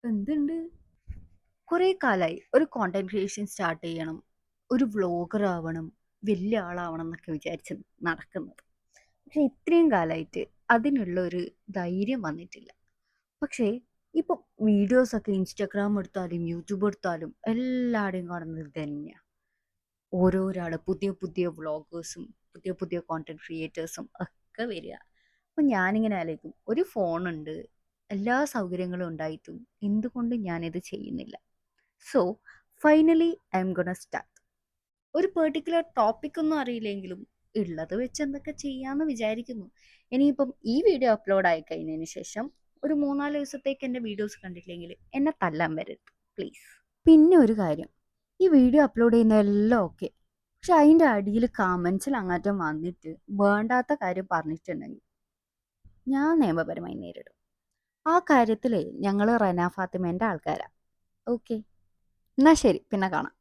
എന്തുണ്ട്? കുറേ കാലായി ഒരു കോണ്ടന്റ് ക്രിയേഷൻ സ്റ്റാർട്ട് ചെയ്യണം, ഒരു വ്ളോഗർ ആവണം, വലിയ ആളാവണം എന്നൊക്കെ വിചാരിച്ച് നടക്കുന്നത്. പക്ഷെ ഇത്രയും കാലമായിട്ട് അതിനുള്ള ഒരു ധൈര്യം വന്നിട്ടില്ല. പക്ഷേ ഇപ്പൊ വീഡിയോസൊക്കെ ഇൻസ്റ്റാഗ്രാം എടുത്താലും യൂട്യൂബ് എടുത്താലും എല്ലാവരുടെയും കാണുന്നത് ഇത് തന്നെയാണ്. ഓരോരാൾ പുതിയ പുതിയ വ്ളോഗേഴ്സും പുതിയ പുതിയ കോണ്ടന്റ് ക്രിയേറ്റേഴ്സും ഒക്കെ വരിക. അപ്പം ഞാനിങ്ങനെ ആലോചിക്കും, ഒരു ഫോണുണ്ട്, എല്ലാ സൗകര്യങ്ങളും ഉണ്ടായിട്ടും എന്തുകൊണ്ട് ഞാനിത് ചെയ്യുന്നില്ല? So finally I M gonna start. ഒരു പെർട്ടിക്കുലർ ടോപ്പിക് ഒന്നും അറിയില്ലെങ്കിലും ഉള്ളത് വെച്ച് എന്തൊക്കെ ചെയ്യാമെന്ന് വിചാരിക്കുന്നു. ഇനിയിപ്പം ഈ വീഡിയോ അപ്ലോഡ് ആയി കഴിഞ്ഞതിന് ശേഷം ഒരു 3-4 ദിവസത്തേക്ക് എൻ്റെ വീഡിയോസ് കണ്ടിട്ടില്ലെങ്കിൽ എന്നെ തല്ലാൻ വരരുത് പ്ലീസ്. പിന്നെ ഒരു കാര്യം, ഈ വീഡിയോ അപ്ലോഡ് ചെയ്യുന്ന എല്ലാം ഓക്കെ, പക്ഷെ അതിൻ്റെ അടിയിൽ കമൻസിൽ അങ്ങാറ്റം വന്നിട്ട് വേണ്ടാത്ത കാര്യം പറഞ്ഞിട്ടുണ്ടെങ്കിൽ ഞാൻ നിയമപരമായി നേരിടും. ആ കാര്യത്തിൽ ഞങ്ങൾ റന ഫാത്തിമേൻ്റെ ആൾക്കാരാ. ഓക്കെ, എന്നാൽ ശരി, പിന്നെ കാണാം.